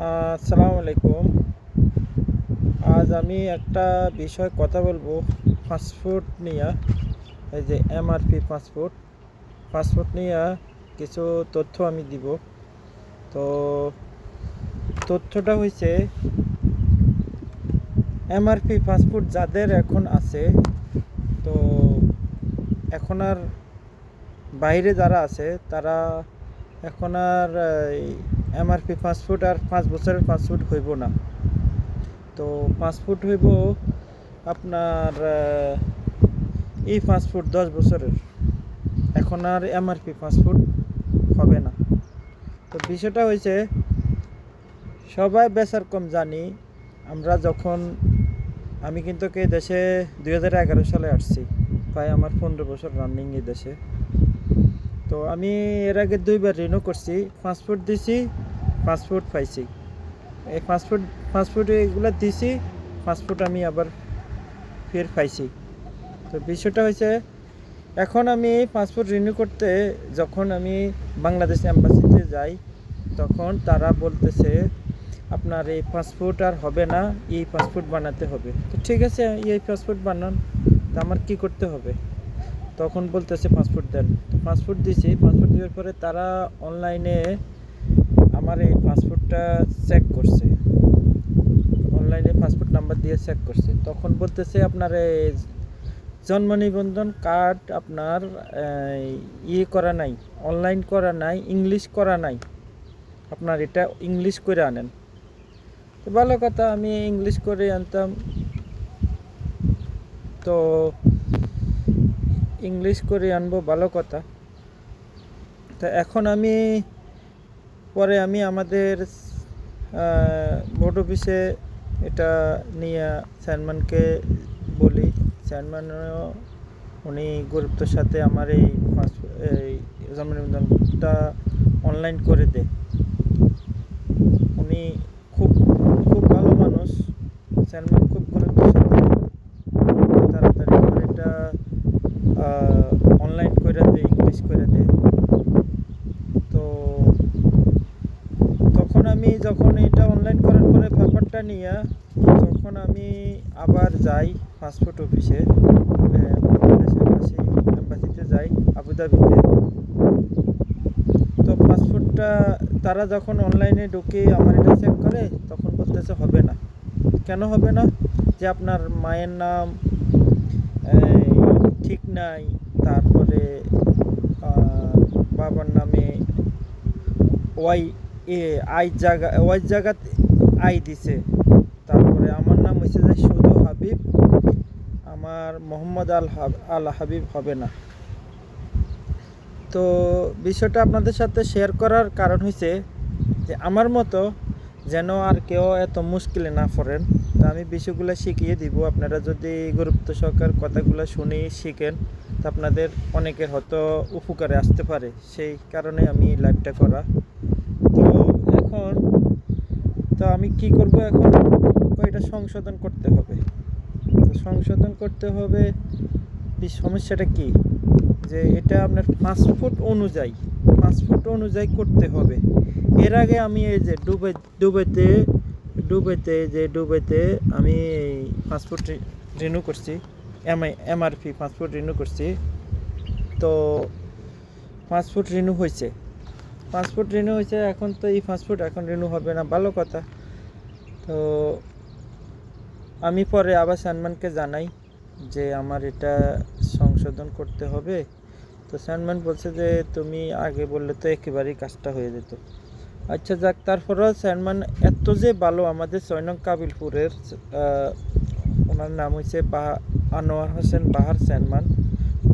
আসসালামু আলাইকুম। আজ আমি একটা বিষয় কথা বলবো পাসপোর্ট নিয়ে। এই যে এমআরপি পাসপোর্ট নিয়ে কিছু তথ্য আমি দিব। তো তথ্যটা হয়েছে এমআরপি পাসপোর্ট যাদের এখন আছে, তো এখন আর বাইরে যারা আছে তারা এখন আর এমআরপি পাসপোর্ট আর 5 বছরের পাসপোর্ট হইব না। তো পাসপোর্ট হইব আপনার এই পাসপোর্ট 10 বছরের। এখন আর এমআরপি পাসপোর্ট হবে না। তো বিষয়টা হয়েছে সবাই বেচার কম জানি। আমি কিন্তু এই দেশে 2011 সালে আসছি, প্রায় আমার 15 বছর রানিং এই দেশে। তো আমি এর আগে 2বার রিনিউ করছি, পাসপোর্ট দিছি, পাসপোর্ট পাইছি। এই পাসপোর্ট এগুলো দিছি, পাসপোর্ট আমি আবার ফের পাইছি। তো বিষয়টা হয়েছে এখন আমি পাসপোর্ট রিনিউ করতে যখন আমি বাংলাদেশ এম্বাসিতে যাই, তখন তারা বলতেছে আপনার এই পাসপোর্ট আর হবে না, এই পাসপোর্ট বানাতে হবে। তো ঠিক আছে, এই পাসপোর্ট বানান, তো আমার কী করতে হবে? তখন বলতেছে পাসপোর্ট দেন। তো পাসপোর্ট দিছি, পাসপোর্ট দেওয়ার পরে তারা অনলাইনে আমার এই পাসপোর্টটা চেক করছে, অনলাইনে পাসপোর্ট নাম্বার দিয়ে চেক করছে। তখন বলতেছে আপনার এই জন্ম নিবন্ধন কার্ড আপনার করা নাই, অনলাইন করা নাই, ইংলিশ করা নাই, আপনার এটা ইংলিশ করে আনেন। তো ভালো কথা, আমি ইংলিশ করে আনতাম। তো ইংলিশ করে আনবো, ভালো কথা। তো এখন পরে আমি আমাদের ভোট অফিসে এটা নিয়ে চেয়ারম্যানকে বলি। চেয়ারম্যানও উনি গুরুত্বের সাথে আমার এই জন্ম নিবন্ধনটা অনলাইন করে দেয়। উনি খুব খুব ভালো মানুষ, চেয়ারম্যান খুব গুরুত্বের সাথে তাড়াতাড়ি আমার এটা অনলাইন করে দেয়, ইংলিশ করে দেয়। তো তখন আমি যখন এটা অনলাইন করার পরে পেপারটা নিয়ে যখন আমি আবার যাই পাসপোর্ট অফিসে, বাংলাদেশ এম্বাসিতে যাই আবুধাবিতে। তো পাসপোর্টটা তারা যখন অনলাইনে ঢুকে আমার এটা চেক করে, তখন বলতেছে হবে না। কেন হবে না? যে আপনার মায়ের নাম ঠিক নাই, তারপরে বাবার নামে ওয়াই জায়গাতে আই দিছে, তারপরে আমার নাম হয়েছে যে শুধু হাবিব, আমার মোহাম্মদ আল হাবিব হবে না। তো বিষয়টা আপনাদের সাথে শেয়ার করার কারণ হয়েছে যে আমার মতো যেন আর কেউ এত মুশকিলে না পড়েন। তো আমি বিষয়গুলো শিখিয়ে দিব, আপনারা যদি গুরুত্ব সহকার কথাগুলো শুনে শিখেন, তো আপনাদের অনেকের হয়তো উপকারে আসতে পারে, সেই কারণে আমি লাইভটা করা। তো এখন আমি কি করব? এখন এটা সংশোধন করতে হবে। তো সংশোধন করতে হবে, এই সমস্যাটা কি? যে এটা আপনার পাসপোর্ট অনুযায়ী করতে হবে। এর আগে আমি এই যে দুবাইতে আমি পাসপোর্ট রিনিউ করছি, এমআরপি পাসপোর্ট রিনিউ করছি। তো পাসপোর্ট রিনিউ হয়েছে, এখন তো এই পাসপোর্ট এখন রিনিউ হবে না, ভালো কথা। তো আমি পরে আবার সানমানকে জানাই যে আমার এটা সংশোধন করতে হবে। তো সানমান বলছে যে তুমি আগে বললে তো একেবারেই কাজটা হয়ে যেত। আচ্ছা যাক, তারপরেও সানমান এত যে ভালো, আমাদের 6 নং কাবিলপুরের ওনার নাম হয়েছে আনোয়ার হোসেন বাহার সানমান।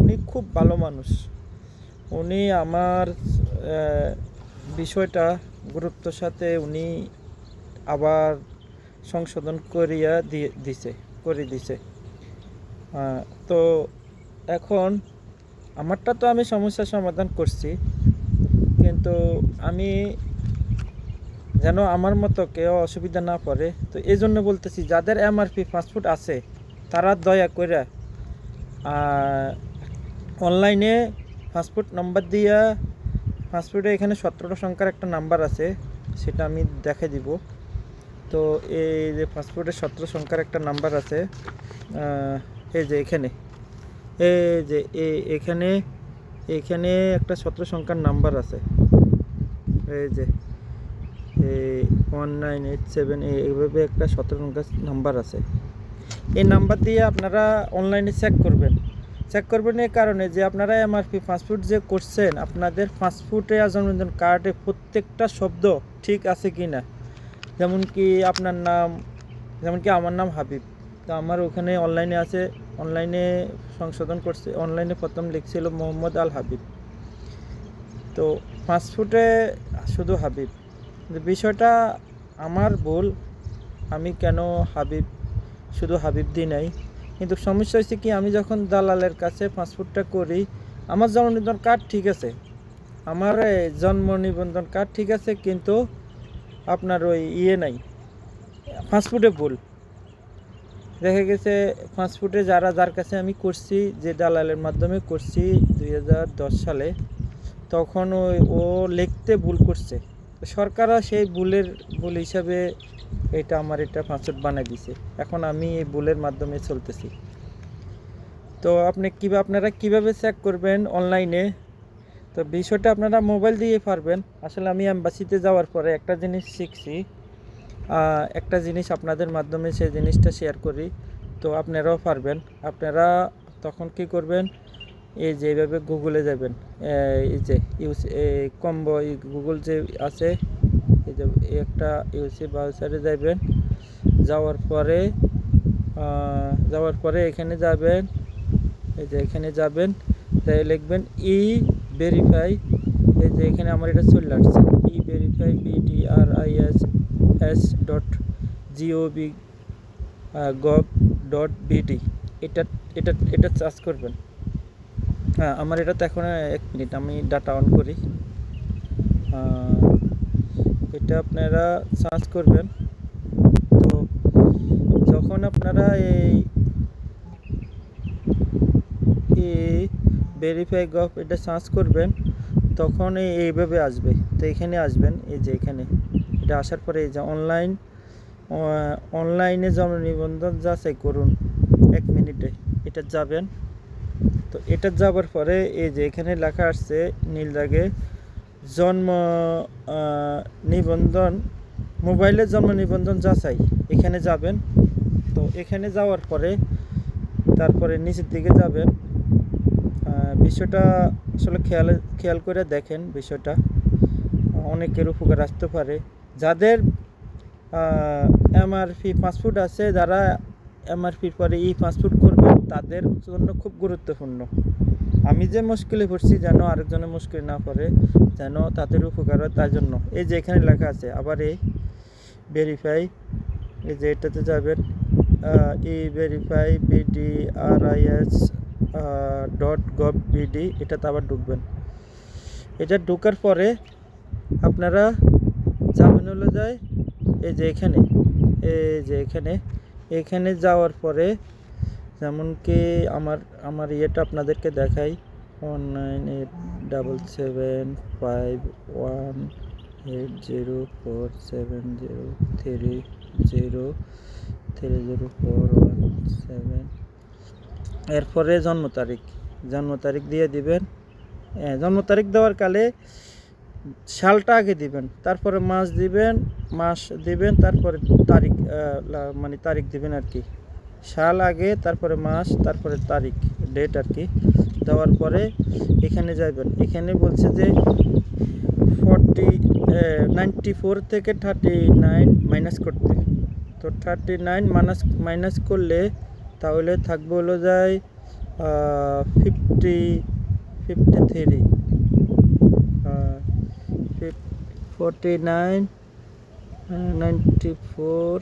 উনি খুব ভালো মানুষ। উনি আমার বিষয়টা গুরুত্বের সাথে উনি আবার সংশোধন করে দিছে। তো এখন আমারটা তো আমি সমস্যার সমাধান করছি, কিন্তু আমি যেন আমার মতো কেউ অসুবিধা না পড়ে, তো এই জন্য বলতেছি যাদের এমআরপি পাসপোর্ট আছে তারা দয়া করে অনলাইনে পাসপোর্ট নাম্বার দিয়া, পাসপোর্টে এখানে 17টা সংখ্যার একটা নাম্বার আছে, সেটা আমি দেখে দিব। তো এই যে পাসপোর্টের 17 সংখ্যার একটা নাম্বার আছে, এই যে এখানে, এই যে এখানে এখানে একটা 17 সংখ্যার নাম্বার আছে, এই যে 1987 এইভাবে একটা 17 সংখ্যার নাম্বার আছে। এই নাম্বার দিয়ে আপনারা অনলাইনে চেক করবেন এই কারণে যে আপনারা এমআরপি পাসপোর্ট যে করছেন, আপনাদের পাসপোর্টে জন্মদিন কার্ডে প্রত্যেকটা শব্দ ঠিক আছে কি না। যেমন কি আপনার নাম, যেমন কি আমার নাম হাবিব, তো আমার ওখানে অনলাইনে আছে, অনলাইনে সংশোধন করছে, অনলাইনে প্রথম লিখছিল মোহাম্মদ আল হাবিব, তো পাসপোর্টে শুধু হাবিব। বিষয়টা আমার ভুল, আমি কেন হাবিব শুধু হাবিব দিই নাই। কিন্তু সমস্যা হয়েছে কি, আমি যখন দালালের কাছে পাসপোর্টটা করি, আমার জন্ম নিবন্ধন কার্ড ঠিক আছে, আমার জন্ম নিবন্ধন কার্ড ঠিক আছে, কিন্তু আপনার ওই নাই, পাসপোর্টে ভুল দেখা গেছে। পাসপোর্টে যার কাছে আমি করছি, যে দালালের মাধ্যমে করছি 2010 সালে, তখন ও লিখতে ভুল করছে, সরকারও সেই ভুল হিসাবে আমার এটা পাসপোর্ট বানিয়ে দিছে। এখন আমি এই ভুলের মাধ্যমে চলতেছি। তো আপনারা কিভাবে চেক করবেন অনলাইনে, তো বিষয়টা আপনারা মোবাইল দিয়ে পারবেন। আসলে আমি এম্বাসিতে যাওয়ার পরে একটা জিনিস শিখছি, একটা জিনিস আপনাদের মাধ্যমে সেই জিনিসটা শেয়ার করি, তো আপনারাও পারবেন। আপনারা তখন কি করবেন, এই যে এইভাবে গুগলে যাবেন, এই যে কম্বো গুগল যে আছে, এই যে একটা ইউসি ব্রাউজারে যাবেন, যাওয়ার পরে এখানে যাবেন, এই যে এখানে যাবেন, তাই লিখবেন ভেরিফাই, এই যে এখানে আমার এটা চলে আসছে, ভেরিফাই BDRIS.gov.bd, এটা সার্চ করবেন। হ্যাঁ, আমার এটা তো এখন 1 মিনিট, আমি ডাটা অন করি। এটা আপনারা সার্চ করবেন। তো যখন আপনারা এই ভেরিফাই গভ এটা সার্চ করবেন, তখন এইভাবে আসবে। তো এখানে আসবেন, এই যে এখানে এটা আসার পরে এই যে অনলাইনে জন্ম নিবন্ধন যাচাই করুন 1 মিনিটে, এটা যাবেন। তো এটা যাবার পরে এই যে এখানে লেখা আসছে নীল দাগে, জন্ম নিবন্ধন, মোবাইলে জন্ম নিবন্ধন যাচাই, এখানে যাবেন। তো এখানে যাওয়ার পরে তারপরে নিচের দিকে যাবেন। বিষয়টা আসলে খেয়াল করে দেখেন, বিষয়টা অনেকের উপকার আসতে পারে। যাদের এমআরপি পাসপোর্ট আছে, যারা এমআরপির পরে পাসপোর্ট করবেন, তাদের জন্য খুব গুরুত্বপূর্ণ। আমি যে মুশকিলে পড়ছি, যেন আরেকজনের মুশকিল না পড়ে, যেন তাদের উপকার হয়, তার জন্য এই যে এখানে লেখা আছে আবার এই ভেরিফাই, এই যে এটাতে যাবেন, ভেরিফাই BDRIS.gov.bd, এটাতে আবার ঢুকবেন। এটা ঢোকার পরে আপনারা যাবেন হলো যায় এই যে এখানে যাওয়ার পরে, যেমন কি আমার ইয়েটা আপনাদেরকে দেখাই, 1987518030300417। এরপরে জন্ম তারিখ দিয়ে দিবেন। জন্ম তারিখ দেওয়ার কালে সালটা আগে দিবেন, তারপরে মাস দিবেন, তারপরে তারিখ, মানে তারিখ দিবেন আর কি। সাল আগে, তারপরে মাস, তারপরে তারিখ, ডেট আর কি। দেওয়ার পরে এখানে যাবেন, এখানে বলছে যে 94 থেকে 39 মাইনাস করতে। তো 39 মাইনাস করলে তাহলে থাকবে হলো যায় 53, 49, 94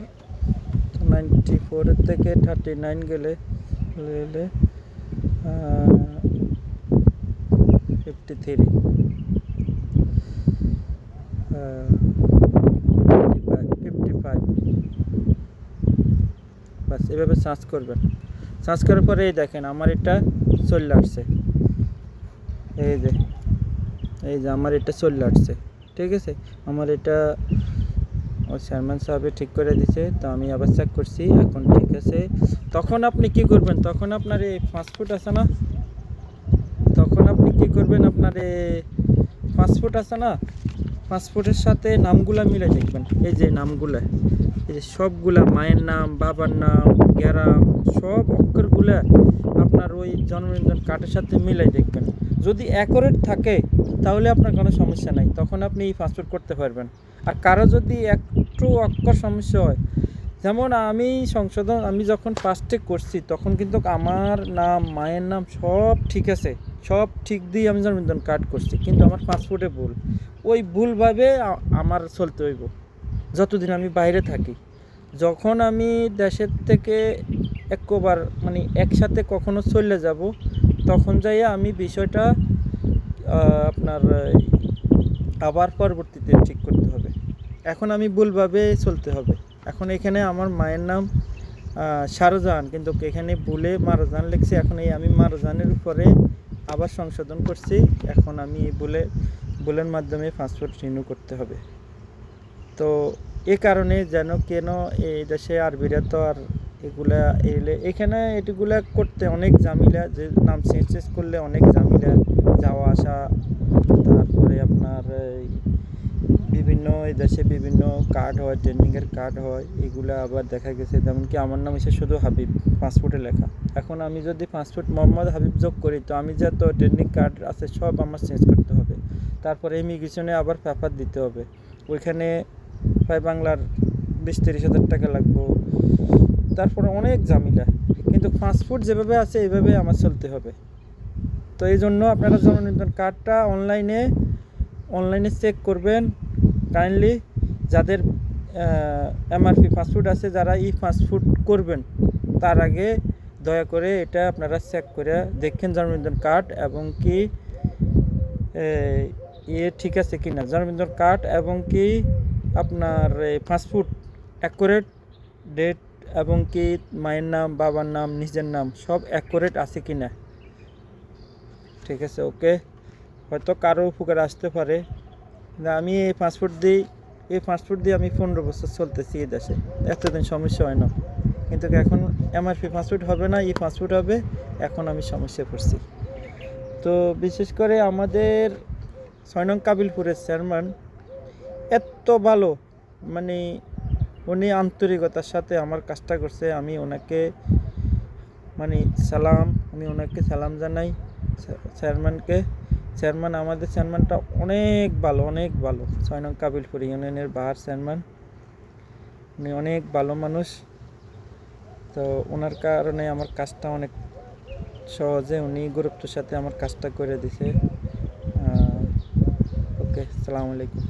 থেকে 39 গেলে 53, 55। বাস এভাবে সার্চ করবেন। সার্চ করার পরে এই দেখেন আমার এটা চলে আসছে, এই যে আমার এটা চলে আসছে, ঠিক আছে। আমার এটা ও চেয়ারম্যান সাহেবে ঠিক করে দিছে। তো আমি আবার চেক করছি, এখন ঠিক আছে। তখন আপনি কি করবেন, তখন আপনার এই পাসপোর্ট আছে না, তখন আপনি কি করবেন, আপনার পাসপোর্ট আছে না, পাসপোর্টের সাথে নামগুলা মিলাই দেখবেন। এই যে নামগুলা, এই যে সবগুলা মায়ের নাম, বাবার নাম, গ্রাম, সব অক্ষরগুলা আপনার ওই জন্ম নিবন্ধন কার্ডের সাথে মিলাই দেখবেন। যদি অ্যাকুরেট থাকে তাহলে আপনার কোনো সমস্যা নাই, তখন আপনি এই পাসপোর্ট করতে পারবেন। আর কারো যদি একটু অক্ষর সমস্যা হয়, যেমন আমি যখন ফার্স্টে করছি তখন কিন্তু আমার নাম, মায়ের নাম সব ঠিক আছে, সব ঠিক দিয়ে আমি জন্ম নিবন্ধন কার্ড করছি, কিন্তু আমার পাসপোর্টে ভুল। ওই ভুলভাবে আমার চলতে হইব যতদিন আমি বাইরে থাকি। যখন আমি দেশের থেকে একবার মানে একসাথে কখনো চলে যাব, তখন যাইয়া আমি বিষয়টা আপনার আবার পরবর্তীতে ঠিক করতে হবে। এখন আমি ভুলভাবে চলতে হবে। এখন এখানে আমার মায়ের নাম শাহজাহান, কিন্তু এখানে ভুলে মারজান লিখছি। এখন এই আমি মারজানের উপরে আবার সংশোধন করছি। এখন আমি এই ভুলের মাধ্যমে পাসপোর্ট রিনিউ করতে হবে। তো এ কারণে যেন কেন এই দেশে আরবিরা তো আর এগুলা এখানে এগুলা করতে অনেক ঝামেলা, যে নাম চেঞ্জ করলে অনেক ঝামেলা, যাওয়া আসা, তারপরে আপনার বিভিন্ন এই দেশে বিভিন্ন কার্ড হয়, ট্রেনিংয়ের কার্ড হয়, এগুলা আবার দেখা গেছে যেমন কি আমার নাম এসে শুধু হাবিব পাসপোর্টে লেখা। এখন আমি যদি পাসপোর্ট মোহাম্মদ হাবিব যোগ করি, তো আমি যত ট্রেনিং কার্ড আছে সব আমার চেঞ্জ করতে হবে। তারপরে ইমিগ্রেশনে আবার পেপার দিতে হবে, ওইখানে প্রায় বাংলার 20-30 হাজার টাকা লাগবো। তারপরে অনেক ঝামেলা, কিন্তু পাসপোর্ট যেভাবে আছে এইভাবে আমার চলতে হবে। তো এই জন্য আপনারা জন্ম নিবন্ধন কার্ডটা অনলাইনে চেক করবেন কাইন্ডলি। যাদের এমআরপি পাসপোর্ট আছে, যারা ই পাসপোর্ট করবেন, তার আগে দয়া করে এটা আপনারা চেক করে দেখেন জন্ম নিবন্ধন কার্ড এবং কি ঠিক আছে কি না, জন্ম নিবন্ধন কার্ড এবং কি আপনার পাসপোর্ট অ্যাকুরেট ডেট এবং কি মায়ের নাম, বাবার নাম, নিজের নাম সব অ্যাকুরেট আছে কি না। ঠিক আছে, ওকে। হয়তো কারো উপকার আসতে পারে। আমি এই পাসপোর্ট দিয়ে আমি 15 বছর চলতেছি এই দেশে, এতদিন সমস্যা হয় না। কিন্তু এখন এমআরপি পাসপোর্ট হবে না, ই পাসপোর্ট হবে, এখন আমি সমস্যায় পড়ছি। তো বিশেষ করে আমাদের 6 নং কাবিলপুরের চেয়ারম্যান এত ভালো, মানে উনি আন্তরিকতার সাথে আমার কাজটা করছে। আমি ওনাকে সালাম জানাই চেয়ারম্যান। আমাদের চেয়ারম্যানটা অনেক ভালো 6 নং কাবিলপুর ইউনিয়নের বাহার চেয়ারম্যান, উনি অনেক ভালো মানুষ। তো ওনার কারণে আমার কাজটা অনেক সহজে, উনি গুরুত্বের সাথে আমার কাজটা করে দিছে। ওকে, আসসালামু আলাইকুম।